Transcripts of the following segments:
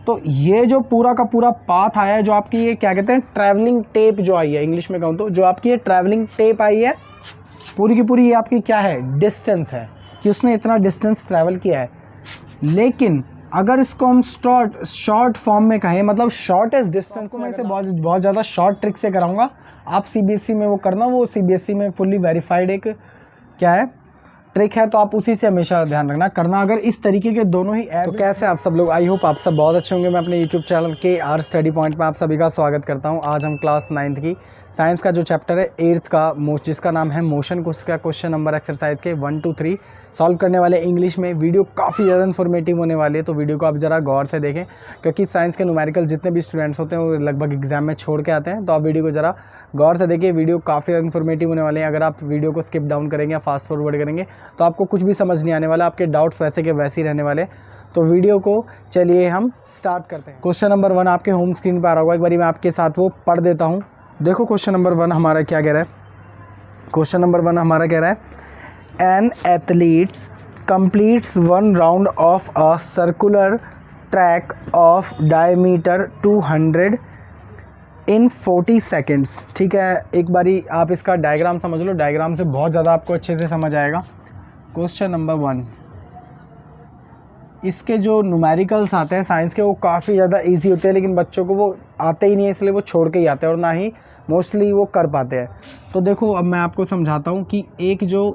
तो ये जो पूरा का पूरा पाथ आया है, जो आपकी ये क्या कहते हैं ट्रैवलिंग टेप जो आई है, इंग्लिश में कहूँ तो जो आपकी ये ट्रैवलिंग टेप आई है पूरी की पूरी, ये आपकी क्या है डिस्टेंस है कि उसने इतना डिस्टेंस ट्रैवल किया है। लेकिन अगर इसको हम शॉर्ट फॉर्म में कहें, मतलब शॉर्टेस्ट डिस्टेंस को मैं इसे बहुत ज़्यादा शॉर्ट ट्रिक से कराऊंगा। आप सीबीएसई में वो करना, वो सीबीएसई में फुल्ली वेरीफाइड एक क्या है ट्रिक है, तो आप उसी से हमेशा ध्यान रखना करना। अगर इस तरीके के दोनों ही तो कैसे आप सब लोग, आई होप आप सब बहुत अच्छे होंगे। मैं अपने यूट्यूब चैनल के आर स्टडी पॉइंट में आप सभी का स्वागत करता हूं। आज हम क्लास 9th की साइंस का जो चैप्टर है 8th का जिसका नाम है मोशन, उसका क्वेश्चन नंबर एक्सरसाइज के 1 2 3 सॉल्व करने वाले इंग्लिश में। वीडियो काफ़ी ज़्यादा इन्फॉर्मेटिव होने वाली है, तो वीडियो को आप ज़रा गौर से देखें, क्योंकि साइंस के न्यूमेरिकल जितने भी स्टूडेंट्स होते हैं वो लगभग एग्जाम में छोड़ के आते हैं। तो आप वीडियो को ज़रा गौर से देखिए, वीडियो काफ़ी ज़्यादा इन्फॉर्मेटिव होने वाले हैं। अगर आप वीडियो को स्किप डाउन करेंगे या फास्ट फॉरवर्ड करेंगे तो आपको कुछ भी समझ नहीं आने वाला, आपके डाउट्स वैसे के वैसे ही रहने वाले। तो वीडियो को चलिए हम स्टार्ट करते हैं। क्वेश्चन नंबर 1 आपके होम स्क्रीन पर आ रहा होगा, एक बारी मैं आपके साथ वो पढ़ देता हूँ। देखो क्वेश्चन नंबर 1 हमारा क्या कह रहा है। क्वेश्चन नंबर 1 हमारा कह रहा है N athletes completes 1 round of a circular track of diameter 200 in 40 seconds। ठीक है, एक बारी आप इसका डायग्राम समझ लो, डायग्राम से बहुत ज़्यादा आपको अच्छे से समझ आएगा। क्वेश्चन नंबर 1, इसके जो न्यूमेरिकल्स आते हैं साइंस के वो काफ़ी ज़्यादा इजी होते हैं, लेकिन बच्चों को वो आते ही नहीं है, इसलिए वो छोड़ के ही आते हैं और ना ही मोस्टली वो कर पाते हैं। तो देखो अब मैं आपको समझाता हूँ कि एक जो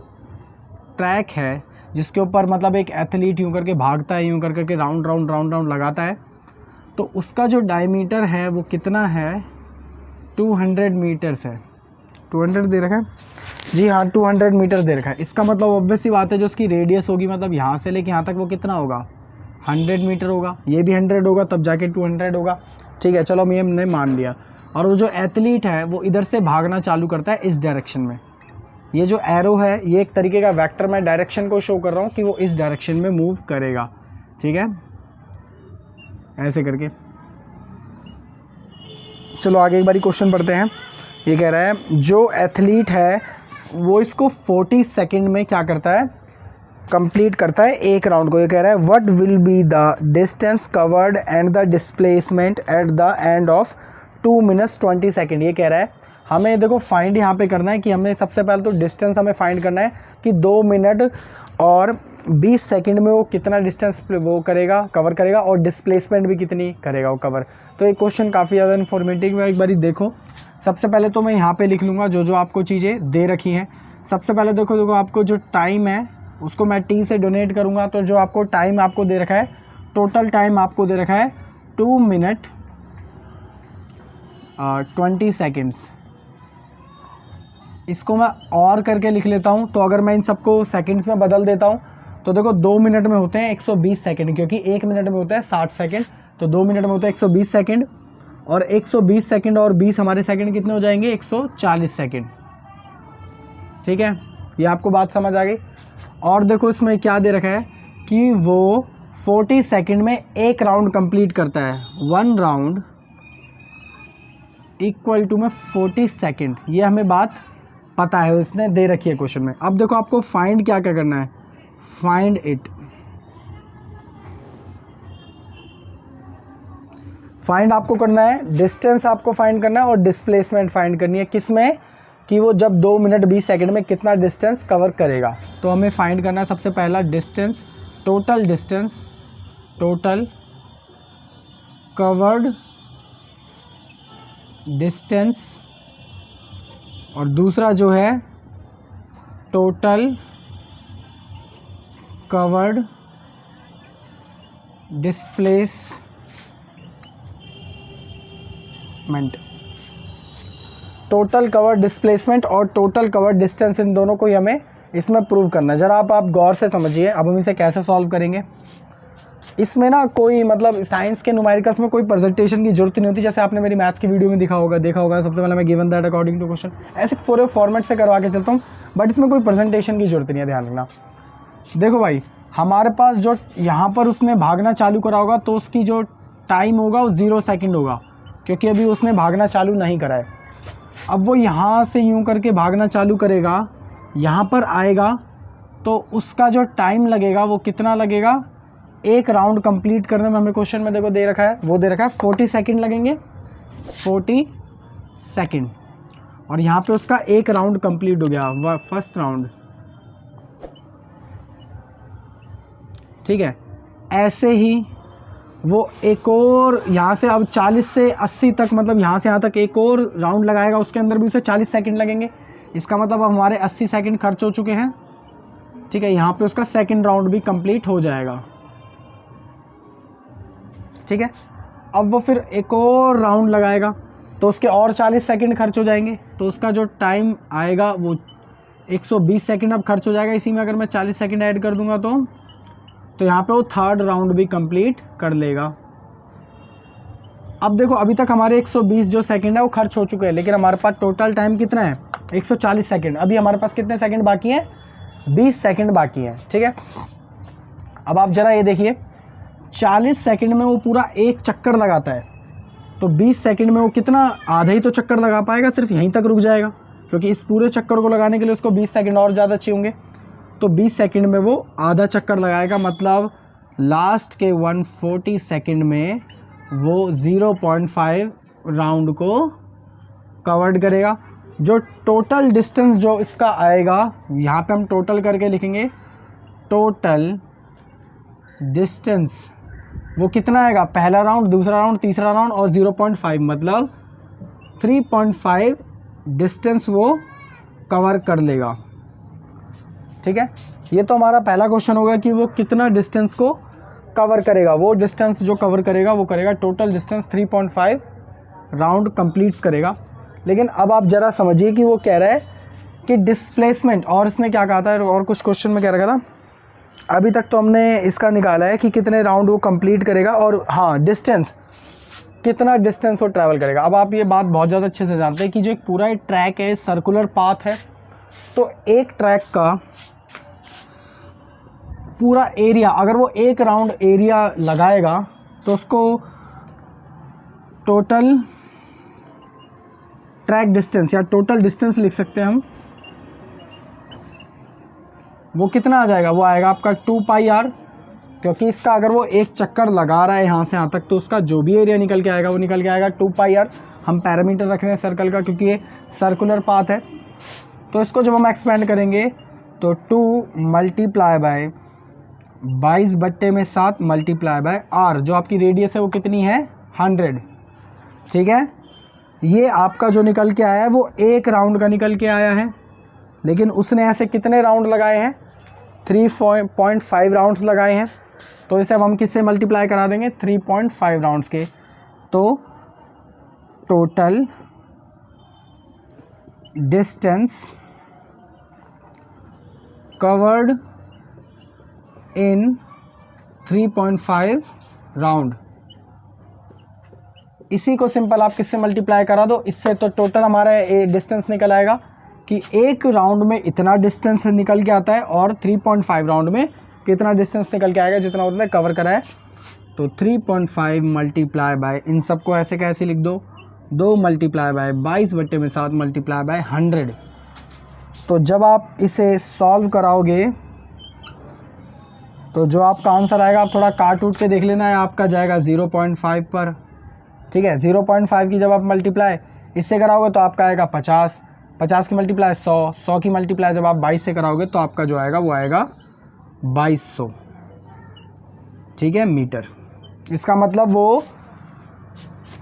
ट्रैक है जिसके ऊपर मतलब एक एथलीट यूँ करके भागता है, यूँ कर करके राउंड राउंड लगाता है, तो उसका जो डायमीटर है वो कितना है 200 मीटर्स है। 200 दे रखा है जी, हाँ 200 मीटर दे रखा है। इसका मतलब ऑब्वियस सी बात है जो उसकी रेडियस होगी, मतलब यहाँ से लेके यहाँ तक वो कितना होगा 100 मीटर होगा। ये भी 100 होगा तब जाके 200 होगा। ठीक है, चलो हमने मान लिया। और वो जो एथलीट है वो इधर से भागना चालू करता है इस डायरेक्शन में। ये जो एरो है ये एक तरीके का वेक्टर, मैं डायरेक्शन को शो कर रहा हूँ कि वो इस डायरेक्शन में मूव करेगा। ठीक है, ऐसे करके। चलो आगे एक बारी क्वेश्चन पढ़ते हैं। ये कह रहा है जो एथलीट है वो इसको 40 सेकंड में क्या करता है, कंप्लीट करता है एक राउंड को। ये कह रहा है what will be the distance covered and the displacement at the end of 2 minutes 20 second. ये कह रहा है हमें देखो फाइंड यहाँ पे करना है कि हमें सबसे पहले तो डिस्टेंस हमें फाइंड करना है कि 2 मिनट और 20 सेकंड में वो कितना डिस्टेंस वो करेगा, कवर करेगा, और डिस्प्लेसमेंट भी कितनी करेगा वो कवर। तो ये क्वेश्चन काफ़ी ज़्यादा इन्फॉर्मेटिव है। एक बारी देखो, सबसे पहले तो मैं यहाँ पे लिख लूँगा जो आपको चीज़ें दे रखी हैं। सबसे पहले देखो आपको जो टाइम है उसको मैं टी से डोनेट करूँगा, तो जो आपको टाइम आपको दे रखा है, टोटल टाइम आपको दे रखा है 2 minutes 20 seconds। इसको मैं और करके लिख लेता हूँ, तो अगर मैं इन सबको सेकंड्स में बदल देता हूँ तो देखो 2 मिनट में होते हैं 120 सेकंड, क्योंकि 1 मिनट में होता है 60 सेकंड, तो 2 मिनट में होता है 120 सेकंड, और 120 सेकंड और 20 हमारे सेकंड कितने हो जाएंगे 140 सेकंड। ठीक है, ये आपको बात समझ आ गई। और देखो इसमें क्या दे रखा है कि वो 40 सेकंड में एक राउंड कंप्लीट करता है। 1 राउंड इक्वल टू में 40 सेकंड, ये हमें बात पता है, उसने दे रखी है क्वेश्चन में। अब देखो आपको फाइंड क्या करना है, फाइंड इट। फाइंड आपको करना है, डिस्टेंस आपको फाइंड करना है और डिस्प्लेसमेंट फाइंड करनी है। किसमें कि वो जब 2 मिनट 20 सेकंड में कितना डिस्टेंस कवर करेगा। तो हमें फाइंड करना है सबसे पहला distance, total distance, total covered distance, और दूसरा जो है total covered displacement. Total covered displacement और टोटल कवर्ड डिस्टेंस, इन दोनों को ही हमें इसमें प्रूव करना है। ज़रा आप गौर से समझिए। अब हम इसे कैसे सॉल्व करेंगे। इसमें ना कोई मतलब साइंस के न्यूमेरिकल्स में कोई प्रेजेंटेशन की जरूरत नहीं होती, जैसे आपने मेरी मैथ्स की वीडियो में देखा होगा। सबसे पहले मैं given that according to question ऐसे पूरे फॉर्मेट से करवा के चलता हूँ, बट इसमें कोई प्रेजेंटेशन की जरूरत नहीं है, ध्यान रखना। देखो भाई, हमारे पास जो यहाँ पर उसने भागना चालू करा होगा तो उसकी जो टाइम होगा वो 0 सेकेंड होगा, क्योंकि अभी उसने भागना चालू नहीं करा है। अब वो यहाँ से यूँ करके भागना चालू करेगा, यहाँ पर आएगा, तो उसका जो टाइम लगेगा वो कितना लगेगा एक राउंड कंप्लीट करने में हमें क्वेश्चन में देखो दे रखा है, वो दे रखा है 40 सेकंड लगेंगे, 40 सेकंड। और यहाँ पे उसका एक राउंड कंप्लीट हो गया, फर्स्ट राउंड, ठीक है। ऐसे ही वो एक और यहाँ से अब 40 से 80 तक, मतलब यहाँ से यहाँ तक एक और राउंड लगाएगा, उसके अंदर भी उसे 40 सेकंड लगेंगे। इसका मतलब अब हमारे 80 सेकंड खर्च हो चुके हैं, ठीक है। यहाँ पे उसका सेकंड राउंड भी कंप्लीट हो जाएगा, ठीक है। अब वो फिर एक और राउंड लगाएगा तो उसके और 40 सेकंड खर्च हो जाएंगे, तो उसका जो टाइम आएगा वो 120 सेकंड अब खर्च हो जाएगा। इसी में अगर मैं 40 सेकंड ऐड कर दूंगा तो यहाँ पे वो थर्ड राउंड भी कंप्लीट कर लेगा। अब देखो अभी तक हमारे 120 जो सेकंड है वो खर्च हो चुके हैं, लेकिन हमारे पास टोटल टाइम कितना है, 140 सेकंड। अभी हमारे पास कितने सेकंड बाकी हैं, 20 सेकंड बाकी हैं, ठीक है। अब आप ज़रा ये देखिए, 40 सेकंड में वो पूरा एक चक्कर लगाता है, तो 20 सेकंड में वो कितना, आधा ही तो चक्कर लगा पाएगा, सिर्फ यहीं तक रुक जाएगा, क्योंकि इस पूरे चक्कर को लगाने के लिए उसको 20 सेकंड और ज़्यादा चाहिए होंगे। तो 20 सेकंड में वो आधा चक्कर लगाएगा, मतलब लास्ट के 140 सेकंड में वो 0.5 राउंड को कवर्ड करेगा। जो टोटल डिस्टेंस जो इसका आएगा, यहाँ पे हम टोटल करके लिखेंगे, टोटल डिस्टेंस वो कितना आएगा, पहला राउंड, दूसरा राउंड, तीसरा राउंड और 0.5, मतलब 3.5 डिस्टेंस वो कवर कर लेगा, ठीक है। ये तो हमारा पहला क्वेश्चन होगा कि वो कितना डिस्टेंस को कवर करेगा। वो डिस्टेंस जो कवर करेगा वो करेगा टोटल डिस्टेंस 3.5 राउंड कंप्लीट्स करेगा। लेकिन अब आप ज़रा समझिए कि वो कह रहा है कि डिस्प्लेसमेंट, और इसने क्या कहा था, और कुछ क्वेश्चन में क्या रखा था, अभी तक तो हमने इसका निकाला है कि कितने राउंड वो कंप्लीट करेगा, और हाँ डिस्टेंस, कितना डिस्टेंस वो ट्रैवल करेगा। अब आप ये बात बहुत ज़्यादा अच्छे से जानते हैं कि जो एक पूरा ट्रैक है, सर्कुलर पाथ है, तो एक ट्रैक का पूरा एरिया, अगर वो एक राउंड एरिया लगाएगा तो उसको टोटल ट्रैक डिस्टेंस या टोटल डिस्टेंस लिख सकते हैं हम। वो कितना आ जाएगा, वो आएगा आपका 2πr, क्योंकि इसका अगर वो एक चक्कर लगा रहा है यहाँ से यहाँ तक, तो उसका जो भी एरिया निकल के आएगा वो निकल के आएगा 2πr। हम पैरामीटर रख रहे हैं सर्कल का, क्योंकि ये सर्कुलर पाथ है। तो इसको जब हम एक्सपेंड करेंगे तो 2 multiply by 22/7 multiply by r, जो आपकी रेडियस है वो कितनी है, 100, ठीक है। ये आपका जो निकल के आया है वो एक राउंड का निकल के आया है, लेकिन उसने ऐसे कितने राउंड लगाए हैं, 3.5 राउंड्स लगाए हैं। तो इसे अब हम किससे मल्टीप्लाई करा देंगे, 3.5 राउंड्स के। तो total distance covered in 3.5 round, इसी को सिंपल आप किससे मल्टीप्लाई करा दो, इससे तो टोटल हमारा डिस्टेंस निकल आएगा कि एक राउंड में इतना डिस्टेंस निकल के आता है, और 3.5 राउंड में कितना डिस्टेंस निकल के आएगा, जितना उसने कवर करा है। तो 3.5 मल्टीप्लाई बाय, इन सबको ऐसे कैसे लिख दो, 2 मल्टीप्लाई बाय 22/7 मल्टीप्लाई बाय 100। तो जब आप इसे सॉल्व कराओगे तो जो आपका आंसर आएगा, आप थोड़ा काट उठ के देख लेना है, आपका जाएगा 0.5 पर, ठीक है। 0.5 की जब आप मल्टीप्लाई इससे कराओगे तो आपका आएगा 50, 50 की मल्टीप्लाई 100, 100 की मल्टीप्लाई जब आप 22 से कराओगे तो आपका जो आएगा वो आएगा 2200, ठीक है, मीटर। इसका मतलब वो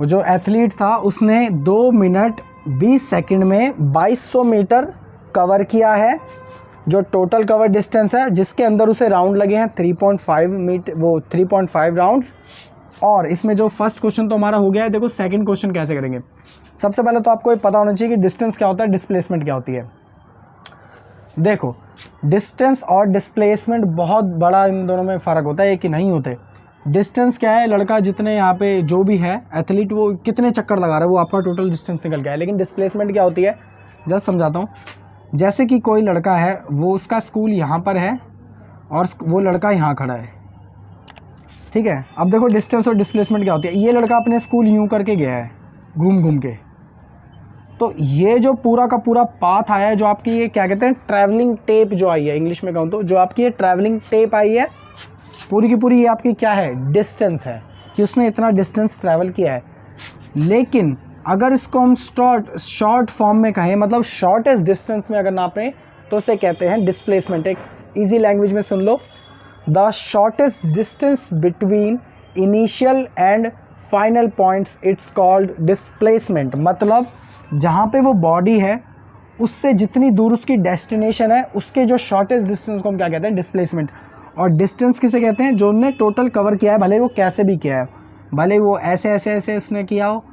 जो एथलीट था उसने 2 मिनट 20 सेकंड में 2200 मीटर कवर किया है, जो टोटल कवर डिस्टेंस है, जिसके अंदर उसे राउंड लगे हैं 3.5 मीटर, वो 3.5 राउंड्स। और इसमें जो फर्स्ट क्वेश्चन तो हमारा हो गया है। देखो सेकंड क्वेश्चन कैसे करेंगे। सबसे पहले तो आपको ये पता होना चाहिए कि डिस्टेंस क्या होता है, डिस्प्लेसमेंट क्या होती है। देखो डिस्टेंस और डिस्प्लेसमेंट बहुत बड़ा इन दोनों में फ़र्क होता है, ये कि नहीं होते। डिस्टेंस क्या है, लड़का जितने यहाँ पे जो भी है एथलीट वो कितने चक्कर लगा रहा है वो आपका टोटल डिस्टेंस निकल गया है। लेकिन डिस्प्लेसमेंट क्या होती है, जस्ट समझाता हूँ। जैसे कि कोई लड़का है, वो उसका स्कूल यहाँ पर है और वो लड़का यहाँ खड़ा है, ठीक है। अब देखो डिस्टेंस और डिस्प्लेसमेंट क्या होती है। ये लड़का अपने स्कूल यूँ करके गया है घूम घूम के, तो ये जो पूरा का पूरा पाथ आया है, जो आपकी ये क्या कहते हैं ट्रैवलिंग टेप जो आई है, इंग्लिश में कहूँ तो जो आपकी ये ट्रैवलिंग टेप आई है, पूरी की पूरी ये आपकी क्या है, डिस्टेंस है कि उसने इतना डिस्टेंस ट्रैवल किया है। लेकिन अगर इसको हम शॉर्ट फॉर्म में कहें, मतलब शॉर्टेस्ट डिस्टेंस में अगर नापें, तो उसे कहते हैं डिस्प्लेसमेंट। एक इजी लैंग्वेज में सुन लो, the shortest distance between initial and final points it's called displacement. मतलब जहाँ पे वो बॉडी है उससे जितनी दूर उसकी डेस्टिनेशन है, उसके जो शॉर्टेस्ट डिस्टेंस को हम क्या कहते हैं, डिस्प्लेसमेंट। और डिस्टेंस किसे कहते हैं, जो उन्होंने टोटल कवर किया है, भले वो कैसे भी किया है, भले वो ऐसे ऐसे ऐसे उसने किया हो,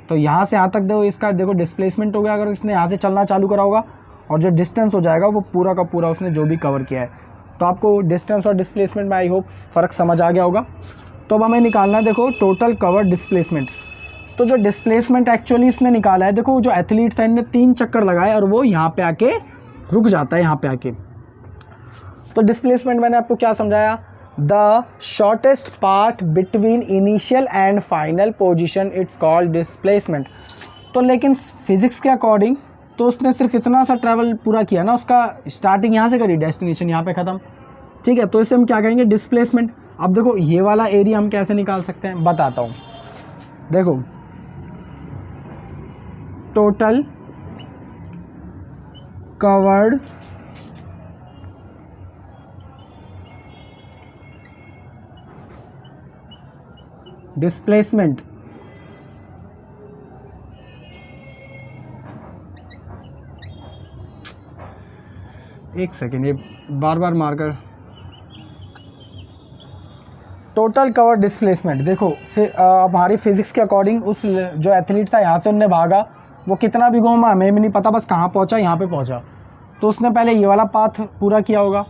तो यहाँ से यहाँ तक देखो, इसका देखो डिस्प्लेसमेंट हो गया। अगर इसने यहाँ से चलना चालू करा होगा और जो डिस्टेंस हो जाएगा वो पूरा का पूरा उसने जो भी कवर किया है। तो आपको डिस्टेंस और डिस्प्लेसमेंट में आई होप फ़र्क समझ आ गया होगा। तो अब हमें निकालना है देखो टोटल कवर डिस्प्लेसमेंट। तो जो डिस्प्लेसमेंट एक्चुअली इसने निकाला है, देखो जो एथलीट था इनने 3 चक्कर लगाए और वो यहाँ पे आके रुक जाता है, यहाँ पे आके। तो डिस्प्लेसमेंट मैंने आपको क्या समझाया, the shortest part between initial and final position it's called displacement. तो लेकिन फिजिक्स के अकॉर्डिंग तो उसने सिर्फ इतना सा ट्रैवल पूरा किया ना, उसका स्टार्टिंग यहाँ से करी, डेस्टिनेशन यहाँ पे ख़त्म, ठीक है। तो इसे हम क्या कहेंगे, डिस्प्लेसमेंट। अब देखो ये वाला एरिया हम कैसे निकाल सकते हैं, बताता हूँ। देखो टोटल कवर्ड डिस्प्लेसमेंट एक सेकेंड, ये बार बार मारकर, टोटल कवर डिस्प्लेसमेंट। देखो फिर हमारी फिजिक्स के अकॉर्डिंग उस जो एथलीट था यहाँ से उनने भागा, वो कितना भी घूमा हमें भी नहीं पता, बस कहाँ पहुँचा, यहाँ पे पहुँचा। तो उसने पहले ये वाला पाथ पूरा किया होगा,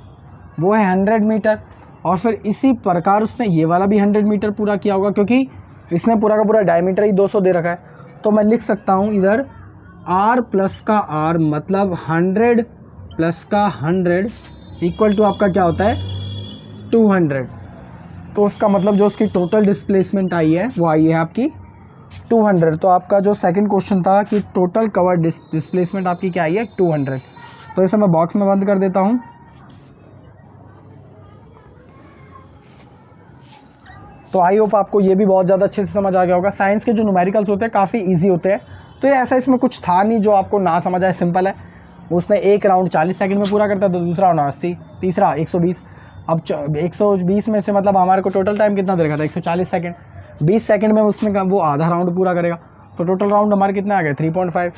वो है 100 मीटर, और फिर इसी प्रकार उसने ये वाला भी 100 मीटर पूरा किया होगा, क्योंकि इसने पूरा का पूरा डायमीटर ही 200 दे रखा है। तो मैं लिख सकता हूँ इधर r प्लस का r, मतलब 100 प्लस का 100 इक्वल टू आपका क्या होता है, 200। तो उसका मतलब जो उसकी टोटल डिस्प्लेसमेंट आई है वो आई है आपकी 200। तो आपका जो सेकंड क्वेश्चन था कि टोटल कवर डिस्प्लेसमेंट आपकी क्या आई है, 200। तो इसे मैं बॉक्स में बंद कर देता हूँ। तो आई होप आपको ये भी बहुत ज़्यादा अच्छे से समझ आ गया होगा। साइंस के जो न्यूमेरिकल्स होते हैं काफ़ी ईजी होते हैं, तो ये ऐसा इसमें कुछ था नहीं जो आपको ना समझ आए, सिंपल है। उसने एक राउंड 40 सेकंड में पूरा करता है, तो दूसरा राउंड 80, तीसरा 120। अब 120 में से मतलब हमारे को टोटल टाइम कितना दे रखा था, 140 सेकंड। 20 सेकंड में उसने वो आधा राउंड पूरा करेगा, तो टोटल राउंड हमारे कितने आ गए, 3.5।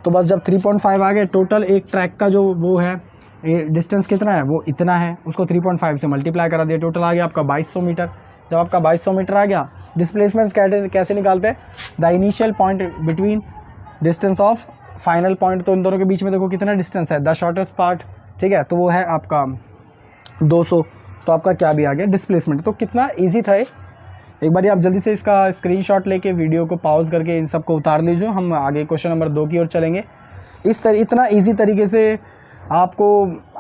तो बस जब 3.5 आ गए, टोटल एक ट्रैक का जो वो है डिस्टेंस कितना है, वो इतना है, उसको 3.5 से मल्टीप्लाई करा दिया, टोटल आ गया आपका 2200 मीटर। जब आपका 2200 मीटर आ गया, डिस्प्लेसमेंट कैसे निकालते हैं, the initial point between distance of final point. तो इन दोनों के बीच में देखो कितना डिस्टेंस है, द शॉर्टेस्ट पार्ट, ठीक है, तो वो है आपका 200। तो आपका क्या भी आ गया, डिस्प्लेसमेंट। तो कितना ईजी था ये। एक बार आप जल्दी से इसका स्क्रीनशॉट लेके वीडियो को पॉज करके इन सबको उतार लीजिए। हम आगे क्वेश्चन नंबर 2 की ओर चलेंगे। इतना ईजी तरीके से आपको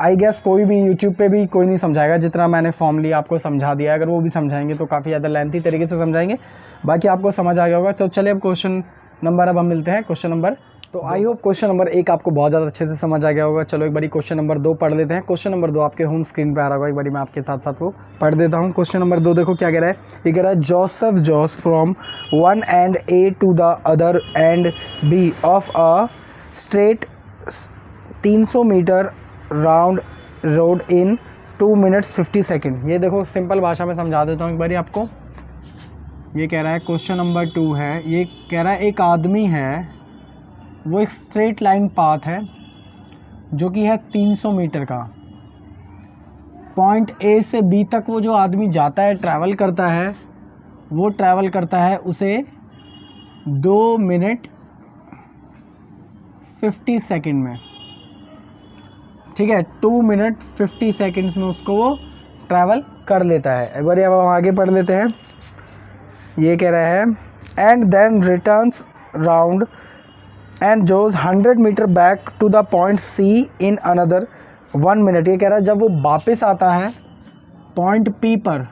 आई गेस कोई भी यूट्यूब पे भी कोई नहीं समझाएगा जितना मैंने फॉर्मली आपको समझा दिया है। अगर वो भी समझाएंगे तो काफ़ी ज़्यादा लेंथी तरीके से समझाएंगे, बाकी आपको समझ आ गया होगा। तो चलिए अब क्वेश्चन नंबर, अब हम मिलते हैं क्वेश्चन नंबर। तो आई होप क्वेश्चन नंबर 1 आपको बहुत ज़्यादा अच्छे से समझ आ गया होगा। चलो एक बारी क्वेश्चन नंबर 2 पढ़ लेते हैं। क्वेश्चन नंबर 2 आपके होम स्क्रीन पे आ रहा होगा, एक बारी मैं आपके साथ साथ वो पढ़ देता हूँ। क्वेश्चन नंबर 2 देखो क्या कह रहा है। ये कह रहा है जोसेफ जॉस from one end A to the other end B of a straight 300 metre round road in 2 minutes 50 second. ये देखो सिंपल भाषा में समझा देता हूँ एक बारी आपको। ये कह रहा है क्वेश्चन नंबर 2 है, ये कह रहा है एक आदमी है, वो एक स्ट्रेट लाइन पाथ है जो कि है 300 मीटर का। पॉइंट ए से बी तक वो जो आदमी जाता है, ट्रैवल करता है, वो ट्रैवल करता है उसे 2 मिनट 50 सेकेंड में, ठीक है, 2 मिनट 50 सेकेंड्स में उसको वो ट्रैवल कर लेता है। एक बार अब हम आगे पढ़ लेते हैं। ये कह रहा है and then returns round and goes 100 metre back to the point C in another 1 minute. ये कह रहा है जब वो वापस आता है पॉइंट पी पर,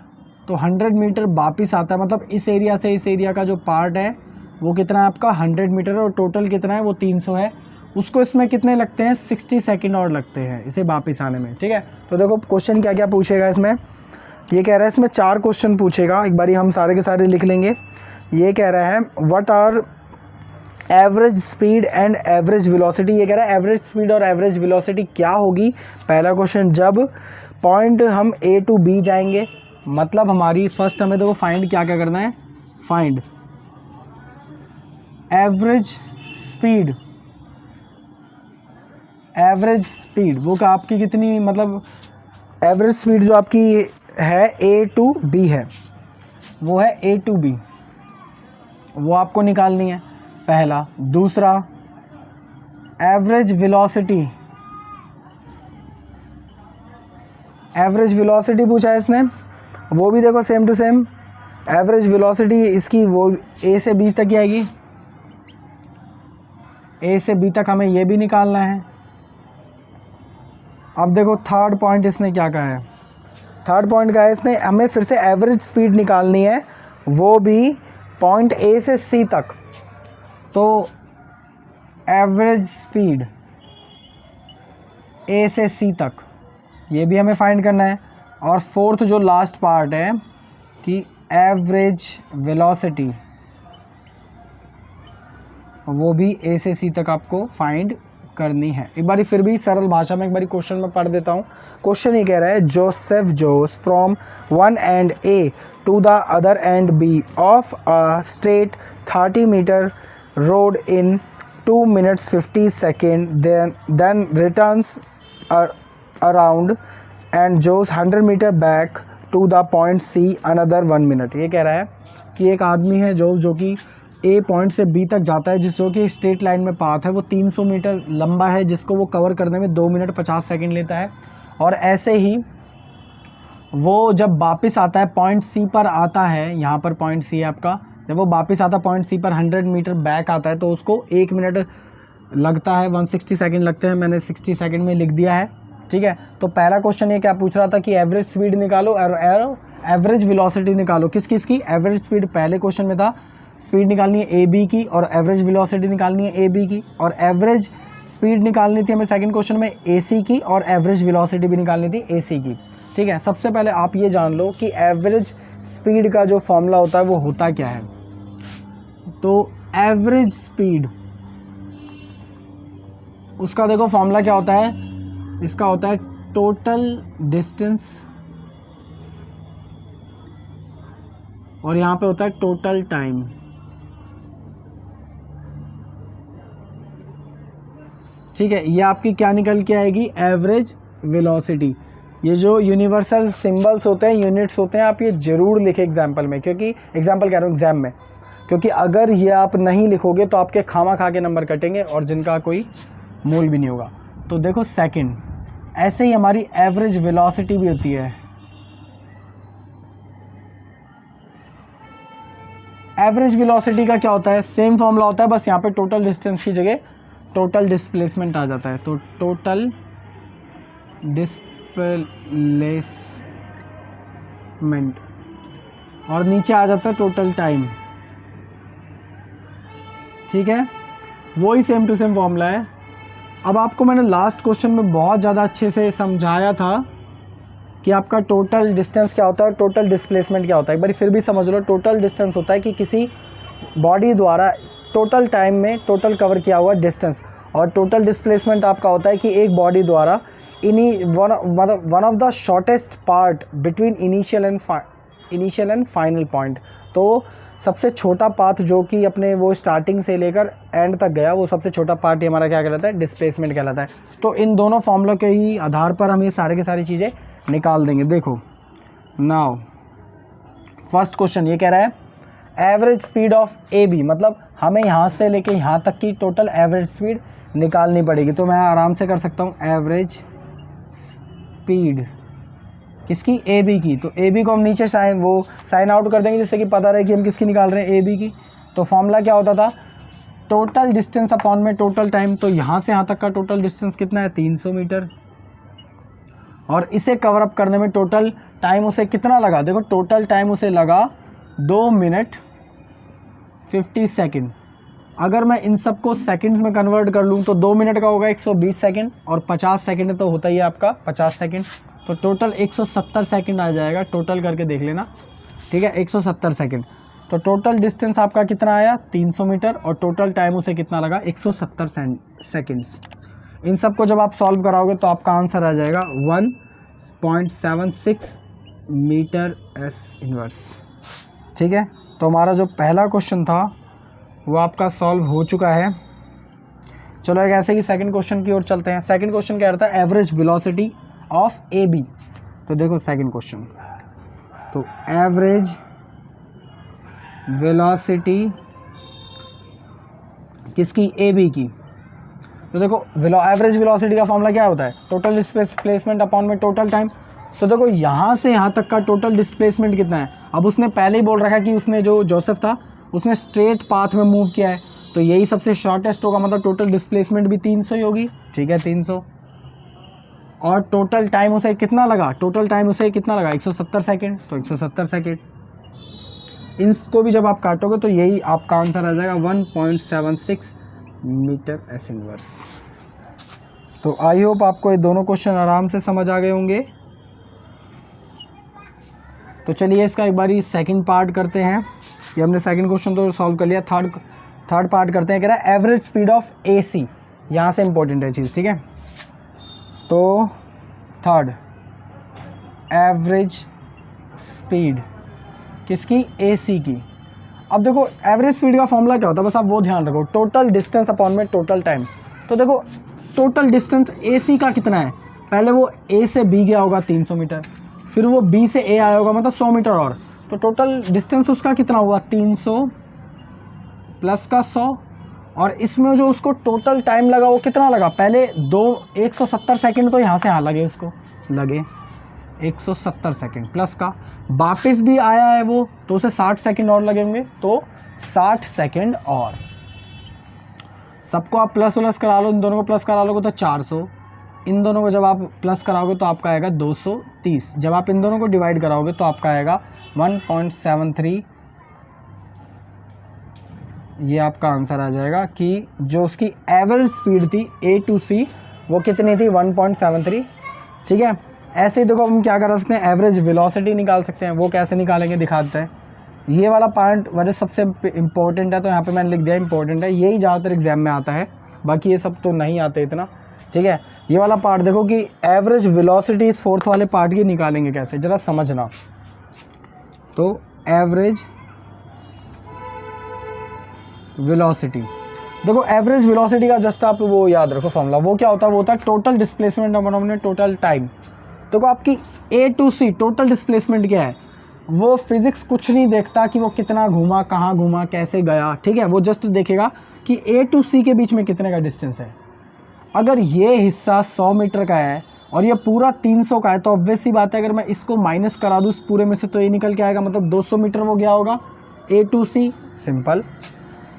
तो 100 मीटर वापस आता है, मतलब इस एरिया से इस एरिया का जो पार्ट है वो कितना है आपका 100 मीटर, और टोटल कितना है वो 300 है। उसको इसमें कितने लगते हैं, 60 सेकेंड और लगते हैं इसे वापस आने में, ठीक है। तो देखो क्वेश्चन क्या क्या पूछेगा इसमें। ये कह रहा है इसमें 4 क्वेश्चन पूछेगा, एक बारी हम सारे के सारे लिख लेंगे। ये कह रहा है what are average speed and average velocity. ये कह रहा है एवरेज स्पीड और एवरेज वेलोसिटी क्या होगी। पहला क्वेश्चन, जब पॉइंट हम A टू B जाएंगे, मतलब हमारी फर्स्ट हमें देखो फाइंड क्या क्या करना है, find average speed. Average speed वो का आपकी कितनी, मतलब एवरेज स्पीड जो आपकी है A टू B है, वो है A टू B, वो आपको निकालनी है पहला। दूसरा एवरेज वेलोसिटी, एवरेज वेलोसिटी पूछा है इसने, वो भी देखो same to same. Average velocity इसकी वो A से B तक ही आएगी, A से B तक हमें ये भी निकालना है। अब देखो थर्ड पॉइंट इसने क्या कहा है, थर्ड पॉइंट कहा है इसने हमें फिर से एवरेज स्पीड निकालनी है, वो भी पॉइंट A से C तक। तो एवरेज स्पीड A से C तक, ये भी हमें फाइंड करना है। और फोर्थ जो लास्ट पार्ट है कि एवरेज वेलोसिटी, वो भी A से C तक आपको फाइंड करनी है। एक बारी फिर भी सरल भाषा में एक बारी क्वेश्चन में पढ़ देता हूँ। क्वेश्चन ये कह रहा है जोसेफ जोस from one end A to the other end B of a straight 30 metre road in 2 minutes 50 seconds, then returns around and goes 100 meter back to the point C another 1 minute। ये कह रहा है कि एक आदमी है जो कि A पॉइंट से B तक जाता है, जिसको कि स्ट्रेट लाइन में पाथ है, वो 300 मीटर लंबा है, जिसको वो कवर करने में 2 मिनट 50 सेकंड लेता है। और ऐसे ही वो जब वापस आता है पॉइंट C पर आता है, यहाँ पर पॉइंट C है आपका, जब वो वापस आता है पॉइंट C पर 100 मीटर बैक आता है तो उसको 1 मिनट लगता है, 160 सेकंड लगते हैं। मैंने 60 सेकंड में लिख दिया है, ठीक है। तो पहला क्वेश्चन ये क्या पूछ रहा था कि एवरेज स्पीड निकालो और एवरेज वेलोसिटी निकालो। किस किस की? एवरेज स्पीड पहले क्वेश्चन में था, स्पीड निकालनी है AB की और एवरेज वेलोसिटी निकालनी है AB की, और एवरेज स्पीड निकालनी थी हमें सेकंड क्वेश्चन में AC की, और एवरेज वेलोसिटी भी निकालनी थी AC की, ठीक है। सबसे पहले आप ये जान लो कि एवरेज स्पीड का जो फॉर्मूला होता है वो होता क्या है। तो एवरेज स्पीड, उसका देखो फॉर्मूला क्या होता है, इसका होता है टोटल डिस्टेंस और यहाँ पे होता है टोटल टाइम, ठीक है। ये आपकी क्या निकल के आएगी, एवरेज वेलोसिटी। ये जो यूनिवर्सल सिंबल्स होते हैं, यूनिट्स होते हैं, आप ये ज़रूर लिखें एग्जाम्पल में, क्योंकि एग्जाम्पल कह रहा हूँ एग्जाम में, क्योंकि अगर ये आप नहीं लिखोगे तो आपके खामा खा के नंबर कटेंगे और जिनका कोई मूल भी नहीं होगा। तो देखो सेकंड, ऐसे ही हमारी एवरेज वेलोसिटी भी होती है। एवरेज वेलोसिटी का क्या होता है, सेम फॉर्मूला होता है, बस यहाँ पे टोटल डिस्टेंस की जगह टोटल डिस्प्लेसमेंट आ जाता है। तो टोटल डिस्प्लेसमेंट और नीचे आ जाता है टोटल टाइम, ठीक है। वही सेम टू सेम फॉर्मूला है। अब आपको मैंने लास्ट क्वेश्चन में बहुत ज़्यादा अच्छे से समझाया था कि आपका टोटल डिस्टेंस क्या होता है और टोटल डिस्प्लेसमेंट क्या होता है। एक बार फिर भी समझ लो, टोटल डिस्टेंस होता है कि किसी बॉडी द्वारा टोटल टाइम में टोटल कवर किया हुआ डिस्टेंस, और टोटल डिस्प्लेसमेंट आपका होता है कि एक बॉडी द्वारा one of the shortest part between initial and final point. तो सबसे छोटा पाथ जो कि अपने वो स्टार्टिंग से लेकर एंड तक गया, वो सबसे छोटा पार्ट ही हमारा क्या कहलाता है, डिस्प्लेसमेंट कहलाता है। तो इन दोनों फॉर्मूलों के ही आधार पर हम ये सारे के सारी चीज़ें निकाल देंगे। देखो नाउ फर्स्ट क्वेश्चन ये कह रहा है एवरेज स्पीड ऑफ AB, मतलब हमें यहाँ से लेके यहाँ तक की टोटल एवरेज स्पीड निकालनी पड़ेगी। तो मैं आराम से कर सकता हूँ एवरेज स्पीड किसकी, AB की। तो AB को हम नीचे साइन आउट कर देंगे जिससे कि पता रहे कि हम किसकी निकाल रहे हैं, AB की। तो फॉर्मूला क्या होता था, टोटल डिस्टेंस अपॉन में टोटल टाइम। तो यहाँ से यहाँ तक का टोटल डिस्टेंस कितना है, 300 मीटर, और इसे कवर अप करने में टोटल टाइम उसे कितना लगा, देखो टोटल टाइम उसे लगा 2 मिनट 50 सेकेंड। अगर मैं इन सब को सेकंड्स में कन्वर्ट कर लूँ तो 2 मिनट का होगा 120 सेकंड, और 50 सेकंड तो होता ही है आपका 50 सेकंड। तो टोटल 170 सेकंड आ जाएगा, टोटल करके देख लेना, ठीक है, 170 सेकंड। तो टोटल डिस्टेंस आपका कितना आया 300 मीटर और टोटल टाइम उसे कितना लगा 170 सेकंड्स। इन सब को जब आप सॉल्व कराओगे तो आपका आंसर आ जाएगा 1.76 मीटर एस इनवर्स, ठीक है। तो हमारा जो पहला क्वेश्चन था वो आपका सॉल्व हो चुका है। चलो एक ऐसे ही सेकंड क्वेश्चन की ओर चलते हैं। सेकंड क्वेश्चन क्या रहता है, average velocity of A B. तो देखो सेकंड क्वेश्चन, तो एवरेज वेलोसिटी किसकी, ए बी की। तो देखो एवरेज वेलोसिटी का फॉर्मूला क्या होता है, टोटल डिस्प्लेसमेंट अपॉन में टोटल टाइम। तो देखो यहाँ से यहाँ तक का टोटल डिस्प्लेसमेंट कितना है। अब उसने पहले ही बोल रखा है कि उसने जो जोसेफ था उसने स्ट्रेट पाथ में मूव किया है, तो यही सबसे शॉर्टेस्ट होगा, मतलब टोटल डिस्प्लेसमेंट भी 300 ही होगी, ठीक है 300। और टोटल टाइम उसे कितना लगा, टोटल टाइम उसे कितना लगा 170 सेकेंड, तो 170 सेकेंड। इनको भी जब आप काटोगे तो यही आपका आंसर आ जाएगा 1.76 मीटर एस इनवर्स। तो आई होप आपको ये दोनों क्वेश्चन आराम से समझ आ गए होंगे। तो चलिए इसका एक बारी सेकंड पार्ट करते हैं। ये हमने सेकंड क्वेश्चन तो सॉल्व कर लिया, थर्ड पार्ट करते हैं। कह रहा है एवरेज स्पीड ऑफ एसी, यहाँ से इंपॉर्टेंट है चीज़, ठीक है। तो थर्ड, एवरेज स्पीड किसकी, एसी की। अब देखो एवरेज स्पीड का फॉर्मूला क्या होता है, बस आप वो ध्यान रखो, टोटल डिस्टेंस अपॉन में टोटल टाइम। तो देखो टोटल डिस्टेंस एसी का कितना है, पहले वो ए से बी गया होगा 300 मीटर, फिर वो बी से ए आया होगा मतलब 100 मीटर और, तो टोटल डिस्टेंस उसका कितना हुआ 300 प्लस का 100, और इसमें जो उसको टोटल टाइम लगा वो कितना लगा, पहले 170 सेकंड तो यहाँ से यहाँ लगे, उसको लगे 170 सेकंड प्लस का, वापस भी आया है वो तो उसे 60 सेकंड और लगेंगे, तो 60 सेकंड और। सबको आप प्लस प्लस करा लो, इन दोनों को प्लस करा लोगे तो 400, इन दोनों को जब आप प्लस कराओगे तो आपका आएगा 230, जब आप इन दोनों को डिवाइड कराओगे तो आपका आएगा 1.73। ये आपका आंसर आ जाएगा कि जो उसकी एवरेज स्पीड थी ए टू सी वो कितनी थी 1.73, ठीक है। ऐसे ही देखो हम क्या कर सकते हैं, एवरेज वेलोसिटी निकाल सकते हैं। वो कैसे निकालेंगे दिखाते हैं। ये वाला पॉइंट वजह सबसे इंपॉर्टेंट है, तो यहाँ पे मैंने लिख दिया इंपॉर्टेंट है, यही ज़्यादातर एग्जाम में आता है, बाकी ये सब तो नहीं आते इतना, ठीक है। ये वाला पार्ट देखो कि एवरेज वेलोसिटी इस फोर्थ वाले पार्ट की निकालेंगे कैसे, ज़रा समझना। तो एवरेज वेलोसिटी, देखो एवरेज वेलोसिटी का जस्ट आप वो याद रखो फॉर्मूला, वो क्या होता है, वो होता है total displacement upon total time. देखो आपकी ए टू सी टोटल डिस्प्लेसमेंट क्या है, वो फिजिक्स कुछ नहीं देखता कि वो कितना घूमा, कहाँ घूमा, कैसे गया, ठीक है। वो जस्ट देखेगा कि ए टू सी के बीच में कितने का डिस्टेंस है। अगर ये हिस्सा 100 मीटर का है और ये पूरा 300 का है, तो ऑब्वियस सी बात है अगर मैं इसको माइनस करा दूँ इस पूरे में से तो ये निकल के आएगा, मतलब 200 मीटर वो गया होगा ए टू सी, सिंपल।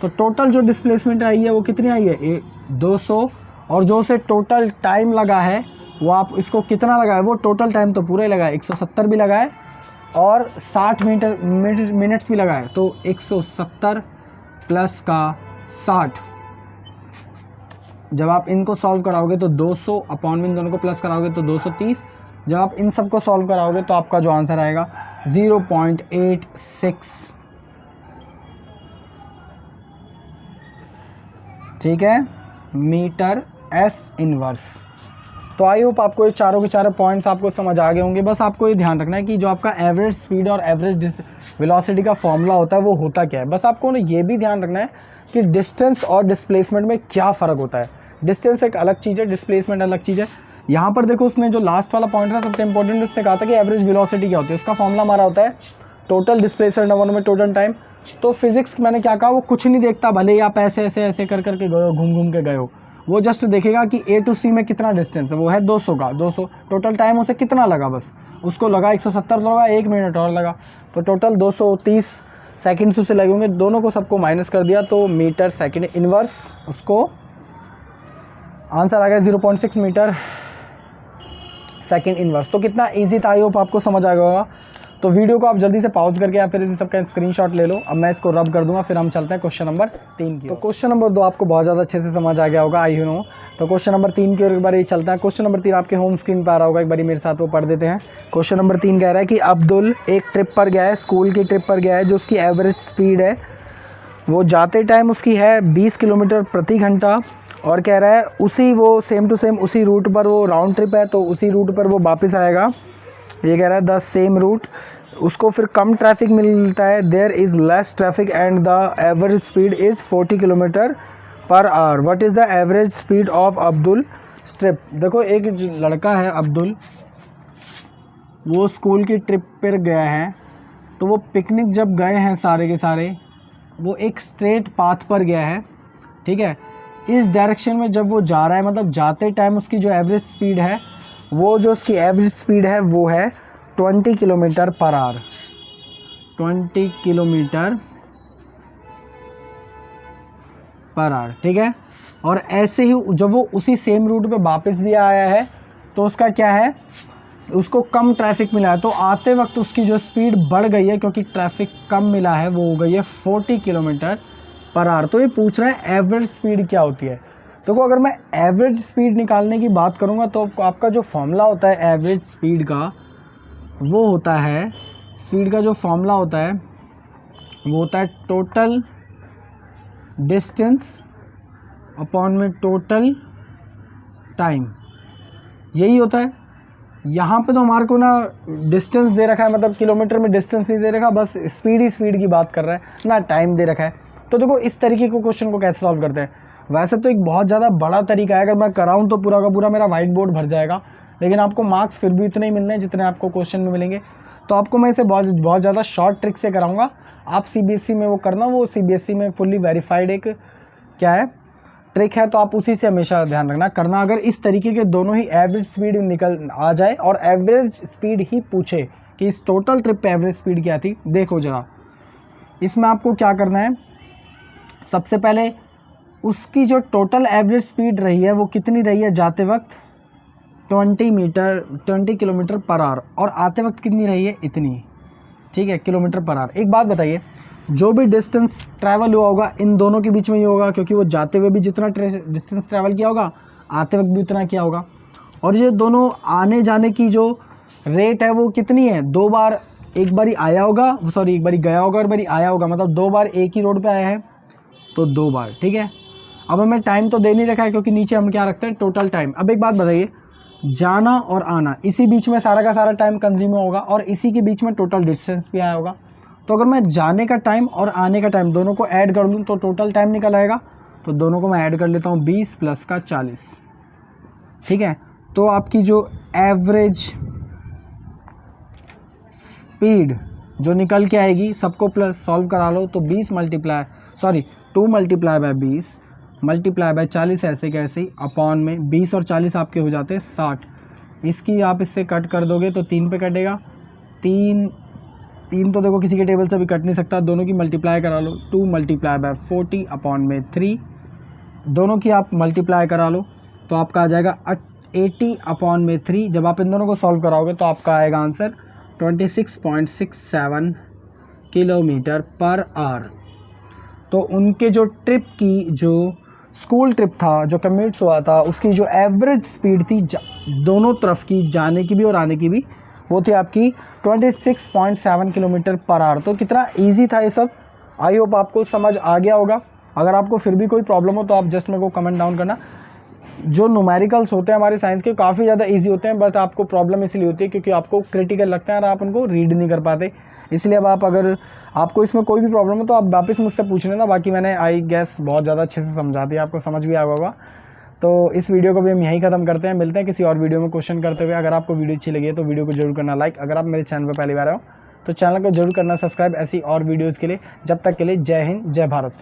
तो टोटल जो डिस्प्लेसमेंट आई है वो कितनी आई है 200, और जो उसे टोटल टाइम लगा है वो आप इसको कितना लगा है, वो टोटल टाइम तो पूरा ही लगा है, 170 भी लगा है और 60 मिनट्स भी लगा है, तो 170 प्लस का 60। जब आप इनको सॉल्व कराओगे तो 200 अपॉन में इन दोनों को प्लस कराओगे तो 230। जब आप इन सब को सॉल्व कराओगे तो आपका जो आंसर आएगा 0.86, ठीक है, मीटर एस इनवर्स। तो आई होप आपको ये चारों के चारों पॉइंट्स आपको समझ आ गए होंगे। बस आपको ये ध्यान रखना है कि जो आपका एवरेज स्पीड और एवरेज वेलोसिटी का फॉर्मूला होता है वो होता क्या है। बस आपको ना ये भी ध्यान रखना है कि डिस्टेंस और डिस्प्लेसमेंट में क्या फ़र्क होता है। डिस्टेंस एक अलग चीज़ है, डिस्प्लेसमेंट अलग चीज़ है। यहाँ पर देखो उसने जो लास्ट वाला पॉइंट था सबसे इंपॉर्टेंट, उसने कहा था कि एवरेज वेलोसिटी क्या होती है, उसका फॉर्मूला हमारा होता है टोटल डिस्प्लेसमेंट अपॉन में टोटल टाइम। तो फिजिक्स मैंने क्या कहा, वो कुछ नहीं देखता, भले ही आप ऐसे ऐसे ऐसे कर करके गए हो, घूम घूम के गए हो, वो जस्ट देखेगा कि ए टू सी में कितना डिस्टेंस है, वो है 200 का, 200 टोटल टाइम उसे कितना लगा, बस उसको लगा 170 लगा, 1 मिनट और लगा, तो टोटल 230 सेकंड्स उसे लगे होंगे। दोनों को सबको माइनस कर दिया तो मीटर सेकंड इनवर्स, उसको आंसर आ गया 0.6 मीटर सेकंड इनवर्स। तो कितना इजी था, आई होप आपको समझ आ गया होगा। तो वीडियो को आप जल्दी से पॉज करके या फिर इन सबका स्क्रीनशॉट ले लो। अब मैं इसको रब कर दूंगा, फिर हम चलते हैं क्वेश्चन नंबर 3 की। तो क्वेश्चन नंबर 2 आपको बहुत ज़्यादा अच्छे से समझ आ गया होगा, आई नो। तो क्वेश्चन नंबर 3 की ओर एक बार ये चलता है। क्वेश्चन नंबर 3 आपके होम स्क्रीन पर आ रहा होगा, एक बार मेरे साथ वो पढ़ देते हैं। क्वेश्चन नंबर 3 कह रहा है कि अब्दुल एक ट्रिप पर गया है, स्कूल की ट्रिप पर गया है, जो उसकी एवरेज स्पीड है वो जाते टाइम उसकी है 20 किलोमीटर प्रति घंटा, और कह रहा है उसी वो सेम टू सेम उसी रूट पर वो राउंड ट्रिप है, तो उसी रूट पर वो वापस आएगा। ये कह रहा है द सेम रूट, उसको फिर कम ट्रैफिक मिलता है, there is less traffic and the average speed is 40 kilometre per hour. What is the average speed of Abdul trip. देखो एक लड़का है अब्दुल, वो स्कूल की ट्रिप पर गया है, तो वो पिकनिक जब गए हैं सारे के सारे, वो एक स्ट्रेट पाथ पर गया है, ठीक है। इस डायरेक्शन में जब वो जा रहा है, मतलब जाते टाइम उसकी जो एवरेज स्पीड है, वो जो उसकी एवरेज स्पीड है वो है 20 kilometre per our, 20 kilometre per our, ठीक है। और ऐसे ही जब वो उसी सेम रूट पे वापस भी आया है, तो उसका क्या है, उसको कम ट्रैफिक मिला है, तो आते वक्त उसकी जो स्पीड बढ़ गई है क्योंकि ट्रैफिक कम मिला है, वो हो गई है 40 किलोमीटर पर आवर। तो ये पूछ रहा है एवरेज स्पीड क्या होती है। तो अगर मैं एवरेज स्पीड निकालने की बात करूँगा, तो आपका जो फॉर्मूला होता है एवरेज स्पीड का, वो होता है, स्पीड का जो फॉर्मूला होता है वो होता है टोटल डिस्टेंस अपॉन में टोटल टाइम, यही होता है। यहाँ पे तो हमारे को ना डिस्टेंस दे रखा है, मतलब किलोमीटर में डिस्टेंस नहीं दे रखा, बस स्पीड ही स्पीड की बात कर रहा है ना, टाइम दे रखा है। तो देखो इस तरीके को क्वेश्चन को कैसे सॉल्व करते हैं। वैसे तो एक बहुत ज़्यादा बड़ा तरीका है, अगर मैं कराऊँ तो पूरा का पूरा मेरा वाइट बोर्ड भर जाएगा, लेकिन आपको मार्क्स फिर भी उतने ही मिलने हैं जितने आपको क्वेश्चन में मिलेंगे। तो आपको मैं इसे बहुत ज़्यादा शॉर्ट ट्रिक से कराऊँगा। आप CBSE में वो करना, वो CBSE में फुल्ली वेरीफाइड एक क्या है ट्रिक है, तो आप उसी से हमेशा ध्यान रखना करना। अगर इस तरीके के दोनों ही एवरेज स्पीड निकल आ जाए और एवरेज स्पीड ही पूछे कि इस टोटल ट्रिप पे एवरेज स्पीड क्या थी, देखो ज़रा इसमें आपको क्या करना है। सबसे पहले उसकी जो टोटल एवरेज स्पीड रही है वो कितनी रही है जाते वक्त, 20 किलोमीटर पर आवर, और आते वक्त कितनी रही है, इतनी, ठीक है, किलोमीटर पर आवर। एक बात बताइए, जो भी डिस्टेंस ट्रैवल हुआ होगा इन दोनों के बीच में ही होगा, क्योंकि वो जाते हुए भी जितना डिस्टेंस ट्रैवल किया होगा आते वक्त भी उतना किया होगा। और ये दोनों आने जाने की जो रेट है वो कितनी है, 2 बार, एक बारी आया होगा, सॉरी एक बारी गया होगा और बारी आया होगा, मतलब 2 बार एक ही रोड पे आया है तो 2 बार, ठीक है। अब हमें टाइम तो दे नहीं रखा है, क्योंकि नीचे हम क्या रखते हैं, टोटल टाइम। अब एक बात बताइए, जाना और आना इसी बीच में सारा का सारा टाइम कंज्यूम होगा, और इसी के बीच में टोटल डिस्टेंस भी आया होगा। तो अगर मैं जाने का टाइम और आने का टाइम दोनों को ऐड कर लूँ तो टोटल टाइम निकल आएगा। तो दोनों को मैं ऐड कर लेता हूँ, 20 प्लस का 40, ठीक है। तो आपकी जो एवरेज स्पीड जो निकल के आएगी, सबको प्लस सॉल्व करा लो, तो 2 मल्टीप्लाई बाय 20 मल्टीप्लाई बाय 40 ऐसे कैसे अपॉन में 20 और 40 आपके हो जाते हैं 60। इसकी आप इससे कट कर दोगे तो 3 पे कटेगा, 3 तो देखो किसी के टेबल से भी कट नहीं सकता, दोनों की मल्टीप्लाई करा लो, 2 मल्टीप्लाई बाय 40 अपॉन में 3, दोनों की आप मल्टीप्लाई करा लो तो आपका आ जाएगा 80 अपॉन में 3। जब आप इन दोनों को सॉल्व कराओगे तो आपका आएगा आंसर 26.67 किलोमीटर पर आवर। तो उनके जो ट्रिप की, जो स्कूल ट्रिप था, जो कम्यूट्स हुआ था, उसकी जो एवरेज स्पीड थी दोनों तरफ की, जाने की भी और आने की भी, वो थी आपकी 26.7 किलोमीटर पर आवर। तो कितना इजी था ये सब, आई होप आपको समझ आ गया होगा। अगर आपको फिर भी कोई प्रॉब्लम हो तो आप जस्ट मेरे को कमेंट डाउन करना। जो न्यूमेरिकल्स होते हैं हमारे साइंस के काफ़ी ज़्यादा इजी होते हैं, बट आपको प्रॉब्लम इसलिए होती है क्योंकि आपको क्रिटिकल लगता है और आप उनको रीड नहीं कर पाते। इसलिए अब आप, अगर आपको इसमें कोई भी प्रॉब्लम हो तो आप वापस मुझसे पूछ लेना। बाकी मैंने आई गेस बहुत ज़्यादा अच्छे से समझा दिया, आपको समझ भी आ होगा। तो इस वीडियो को भी हम यहीं ख़त्म करते हैं, मिलते हैं किसी और वीडियो में क्वेश्चन करते हुए। अगर आपको वीडियो अच्छी लगी है तो वीडियो को जरूर करना लाइक। अगर आप मेरे चैनल पर पहली बार हो तो चैनल को जरूर करना सब्सक्राइब ऐसी और वीडियोज़ के लिए। जब तक के लिए जय हिंद, जय भारत।